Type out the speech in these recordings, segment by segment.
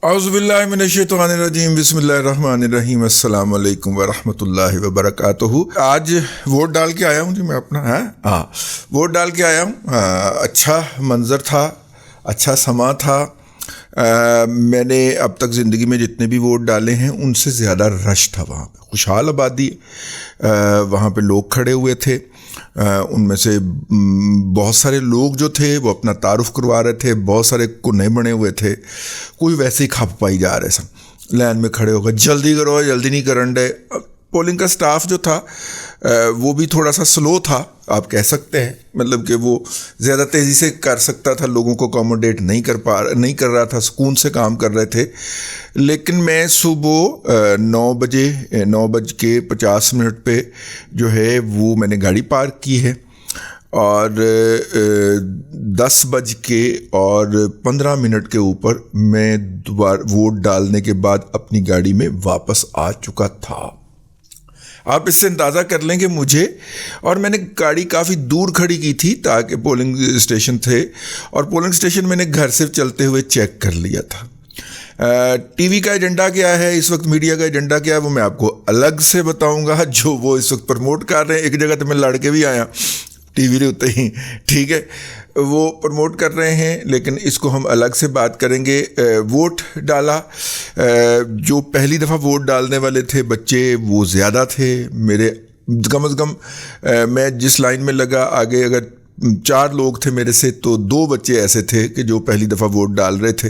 औज़ुबिल्लाहिमिनश्शैतानिर्रजीम बिस्मिल्लाहिर्रहमानिर्रहीम अस्सलाम वालेकुम वरहमतुल्लाहि वबरकातुहू। आज वोट डाल के आया हूँ जी मैं अपना वोट डाल के आया हूँ। अच्छा मंज़र था, अच्छा समा था। मैंने अब तक ज़िंदगी में जितने भी वोट डाले हैं उनसे ज़्यादा रश था वहाँ पे, खुशहाल आबादी। वहाँ पे लोग खड़े हुए थे। उनमें से बहुत सारे लोग जो थे वो अपना तारुफ करवा रहे थे, बहुत सारे कुन्ने बने हुए थे, कोई वैसे ही खप पाई जा रहे सब लाइन में खड़े होकर जल्दी करो, जल्दी नहीं करन डे। पोलिंग का स्टाफ जो था वो भी थोड़ा सा स्लो था, आप कह सकते हैं, मतलब कि वो ज़्यादा तेज़ी से कर सकता था, लोगों को अकोमोडेट नहीं कर रहा था, सुकून से काम कर रहे थे। लेकिन मैं सुबह 9:50 पे जो है वो मैंने गाड़ी पार्क की है और 10:15 के ऊपर मैं दोबारा वोट डालने के बाद अपनी गाड़ी में वापस आ चुका था। आप इससे अंदाज़ा कर लें कि मुझे, और मैंने गाड़ी काफ़ी दूर खड़ी की थी ताकि पोलिंग स्टेशन थे, और पोलिंग स्टेशन मैंने घर से चलते हुए चेक कर लिया था। टीवी का एजेंडा क्या है इस वक्त, मीडिया का एजेंडा क्या है, वो मैं आपको अलग से बताऊंगा। जो वो इस वक्त प्रमोट कर रहे हैं, एक जगह तो मैं लड़ के भी आया टीवी के उत्ते ही, ठीक है, वो प्रमोट कर रहे हैं, लेकिन इसको हम अलग से बात करेंगे। वोट डाला, जो पहली दफ़ा वोट डालने वाले थे बच्चे वो ज़्यादा थे मेरे, कम अज़ कम मैं जिस लाइन में लगा आगे अगर 4 लोग थे मेरे से, तो 2 बच्चे ऐसे थे कि जो पहली दफ़ा वोट डाल रहे थे,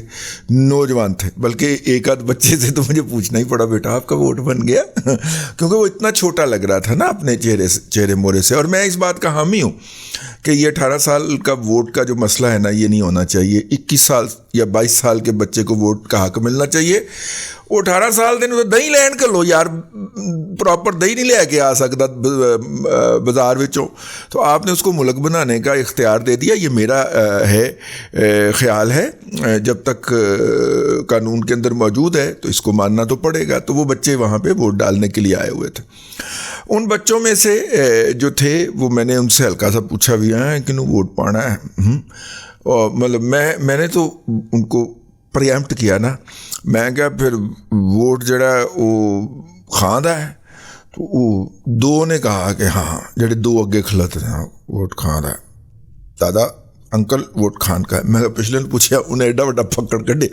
नौजवान थे। बल्कि एक आध बच्चे से तो मुझे पूछना ही पड़ा, बेटा आपका वोट बन गया क्योंकि वो इतना छोटा लग रहा था ना अपने चेहरे मोरे से। और मैं इस बात का हामी हूँ कि ये 18 साल का वोट का जो मसला है ना, ये नहीं होना चाहिए। 21 साल या 22 साल के बच्चे को वोट का हक मिलना चाहिए। वो 18 साल दिन तो दही लैन कर लो यार, प्रॉपर दही नहीं लेके आ सकता बाजार विचों, तो आपने उसको मुल्क बनाने का इख्तियार दे दिया। ये मेरा ख्याल है, जब तक कानून के अंदर मौजूद है तो इसको मानना तो पड़ेगा। तो वो बच्चे वहाँ पे वोट डालने के लिए आए हुए थे। उन बच्चों में से जो थे वो मैंने उनसे हल्का सा पूछा भी है कि वोट पाना है, और मतलब मैंने तो उनको प्रिएम्प्ट किया ना, मैं क्या फिर वोट जड़ा वो खांदा है, तो वो 2 ने कहा कि हाँ, जड़े 2 अगे खलते हैं वोट खांदा है। दादा अंकल वोट खान का है। मैं पिछले ने पूछा, उन्हें एडा बड़ा फक्कड़ कढ़े,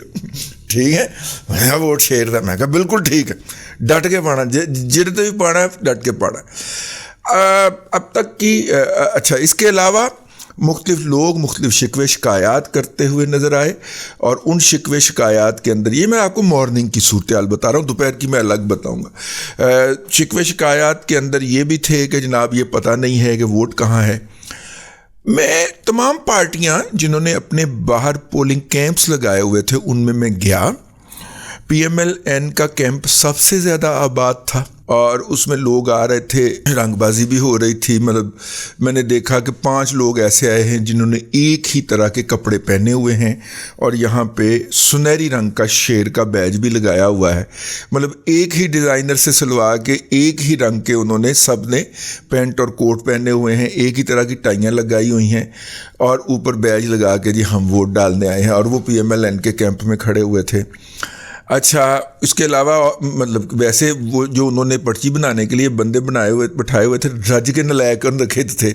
ठीक है, मैं वोट शेर था, मैं कहा बिल्कुल ठीक है, डट के पाना, जिधर तो भी पाना है डट के पाना। अब तक की अच्छा, इसके अलावा मुख्तलिफ लोग मुख्तलिफ शिकवे शिकायत करते हुए नज़र आए, और उन शिकवे शिकायत के अंदर, ये मैं आपको मॉर्निंग की सूरत बता रहा हूँ, दोपहर की मैं अलग बताऊँगा। शिकवे शिकायत के अंदर ये भी थे कि जनाब ये पता नहीं है कि वोट कहाँ है। मैं तमाम पार्टियां जिन्होंने अपने बाहर पोलिंग कैंप्स लगाए हुए थे उनमें मैं गया। PMLN का कैंप सबसे ज़्यादा आबाद था और उसमें लोग आ रहे थे, रंगबाजी भी हो रही थी। मतलब मैंने देखा कि 5 लोग ऐसे आए हैं जिन्होंने एक ही तरह के कपड़े पहने हुए हैं और यहाँ पे सुनहरी रंग का शेर का बैज भी लगाया हुआ है। मतलब एक ही डिज़ाइनर से सिलवा के एक ही रंग के उन्होंने सब ने पैंट और कोट पहने हुए हैं, एक ही तरह की टाइयाँ लगाई हुई हैं और ऊपर बैज लगा के जी हम वोट डालने आए हैं, और वो PMLN के कैंप में खड़े हुए थे। अच्छा, इसके अलावा मतलब वैसे वो जो उन्होंने पर्ची बनाने के लिए बंदे बैठाए हुए थे, रज के नलायक रखे थे,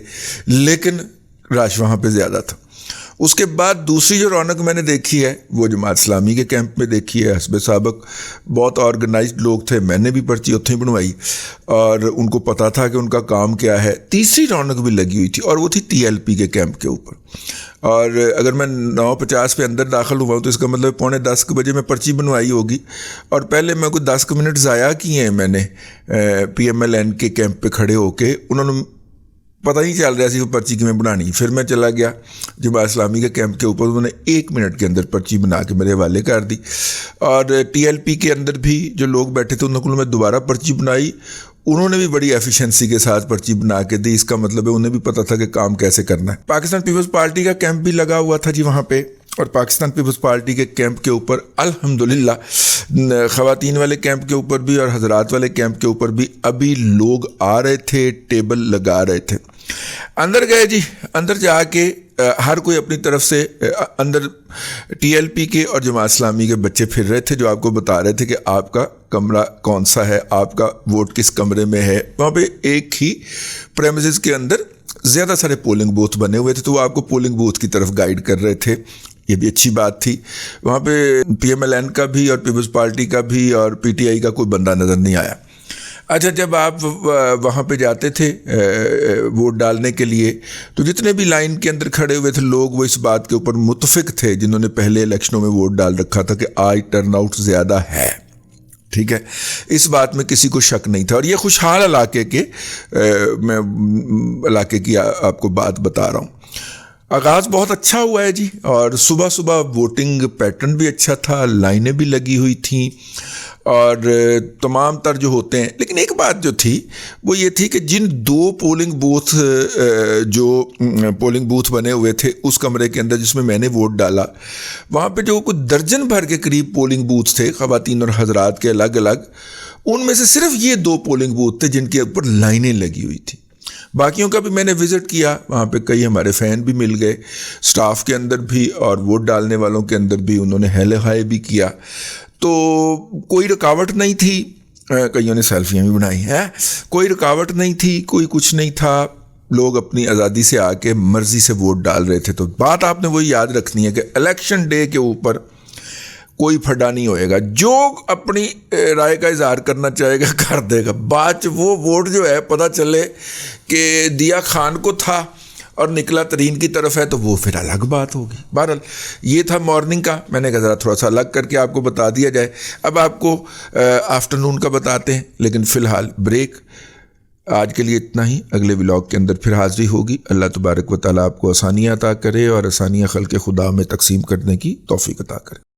लेकिन रश वहाँ पे ज़्यादा था। उसके बाद दूसरी जो रौनक मैंने देखी है वो जमात इस्लामी के कैंप में देखी है। हस्बे साबक बहुत ऑर्गेनाइज्ड लोग थे, मैंने भी पर्ची उत्थे ही बनवाई और उनको पता था कि उनका काम क्या है। तीसरी रौनक भी लगी हुई थी और वो थी TLP के कैंप के ऊपर। और अगर मैं 9:50 पे अंदर दाखिल हुआ हूँ तो इसका मतलब 9:45 बजे मैं पर्ची बनवाई होगी, और पहले मैं कोई 10 मिनट ज़ाया किए हैं मैंने PMLN के कैंप पे खड़े होके। उन्होंने पता ही चल रहा सी वो पर्ची किमें बनानी। फिर मैं चला गया जमात इस्लामी के कैंप के ऊपर, उन्होंने 1 मिनट के अंदर पर्ची बना के मेरे हवाले कर दी। और TLP के अंदर भी जो लोग बैठे थे उनको मैं दोबारा पर्ची बनाई, उन्होंने भी बड़ी एफिशिएंसी के साथ पर्ची बना के दी। इसका मतलब है उन्हें भी पता था कि काम कैसे करना है। पाकिस्तान पीपल्स पार्टी का कैंप भी लगा हुआ था जी वहाँ पे, और पाकिस्तान पीपल्स पार्टी के कैंप के ऊपर अल्हम्दुलिल्लाह ख़वातीन वाले कैंप के ऊपर भी और हजरात वाले कैंप के ऊपर भी अभी लोग आ रहे थे, टेबल लगा रहे थे। अंदर गए जी, अंदर जाके हर कोई अपनी तरफ से अंदर टीएलपी के और जमात इस्लामी के बच्चे फिर रहे थे जो आपको बता रहे थे कि आपका कमरा कौन सा है, आपका वोट किस कमरे में है। वहाँ पे एक ही प्रेमिसेस के अंदर ज़्यादा सारे पोलिंग बूथ बने हुए थे, तो वो आपको पोलिंग बूथ की तरफ गाइड कर रहे थे। ये भी अच्छी बात थी। वहाँ पे पीएमएलएन का भी और पीपल्स पार्टी का भी और पीटीआई का कोई बंदा नज़र नहीं आया। अच्छा, जब आप वहाँ पे जाते थे वोट डालने के लिए, तो जितने भी लाइन के अंदर खड़े हुए थे लोग, वो इस बात के ऊपर मुत्तफिक थे जिन्होंने पहले इलेक्शनों में वोट डाल रखा था कि आज टर्नआउट ज़्यादा है। ठीक है, इस बात में किसी को शक नहीं था। और ये खुशहाल इलाके के मैं इलाके की आपको बात बता रहा हूँ। आगाज़ बहुत अच्छा हुआ है जी, और सुबह सुबह वोटिंग पैटर्न भी अच्छा था, लाइनें भी लगी हुई थी और तमाम तर जो होते हैं। लेकिन एक बात जो थी वो ये थी कि जिन 2 पोलिंग बूथ बने हुए थे उस कमरे के अंदर जिसमें मैंने वोट डाला, वहाँ पे जो कुछ दर्जन भर के करीब पोलिंग बूथ थे ख़वातीन और हजरात के अलग अलग, उनमें से सिर्फ ये 2 पोलिंग बूथ थे जिनके ऊपर लाइनें लगी हुई थी। बाकियों का भी मैंने विज़िट किया, वहाँ पे कई हमारे फ़ैन भी मिल गए, स्टाफ के अंदर भी और वोट डालने वालों के अंदर भी, उन्होंने हेले हाय भी किया, तो कोई रुकावट नहीं थी। कईयों ने सेल्फियाँ भी बनाई हैं, कोई रुकावट नहीं थी, कोई कुछ नहीं था। लोग अपनी आज़ादी से आके मर्ज़ी से वोट डाल रहे थे। तो बात आपने वही याद रखनी है कि इलेक्शन डे के ऊपर कोई फड्डा नहीं होएगा। जो अपनी राय का इजहार करना चाहेगा कर देगा। बाद वो वोट जो है पता चले कि दिया खान को था और निकला तरीन की तरफ है, तो वो फिर अलग बात होगी। बहरहाल ये था मॉर्निंग का, मैंने कहा ज़रा थोड़ा सा अलग करके आपको बता दिया जाए। अब आपको आफ्टरनून का बताते हैं, लेकिन फ़िलहाल ब्रेक। आज के लिए इतना ही, अगले व्लॉग के अंदर फिर हाज़िरी होगी। अल्लाह तबारक व तआला आपको आसानियाँ अता करे और आसानियाँ खल्क़े खुदा में तकसीम करने की तौफ़ीक़ अता करे।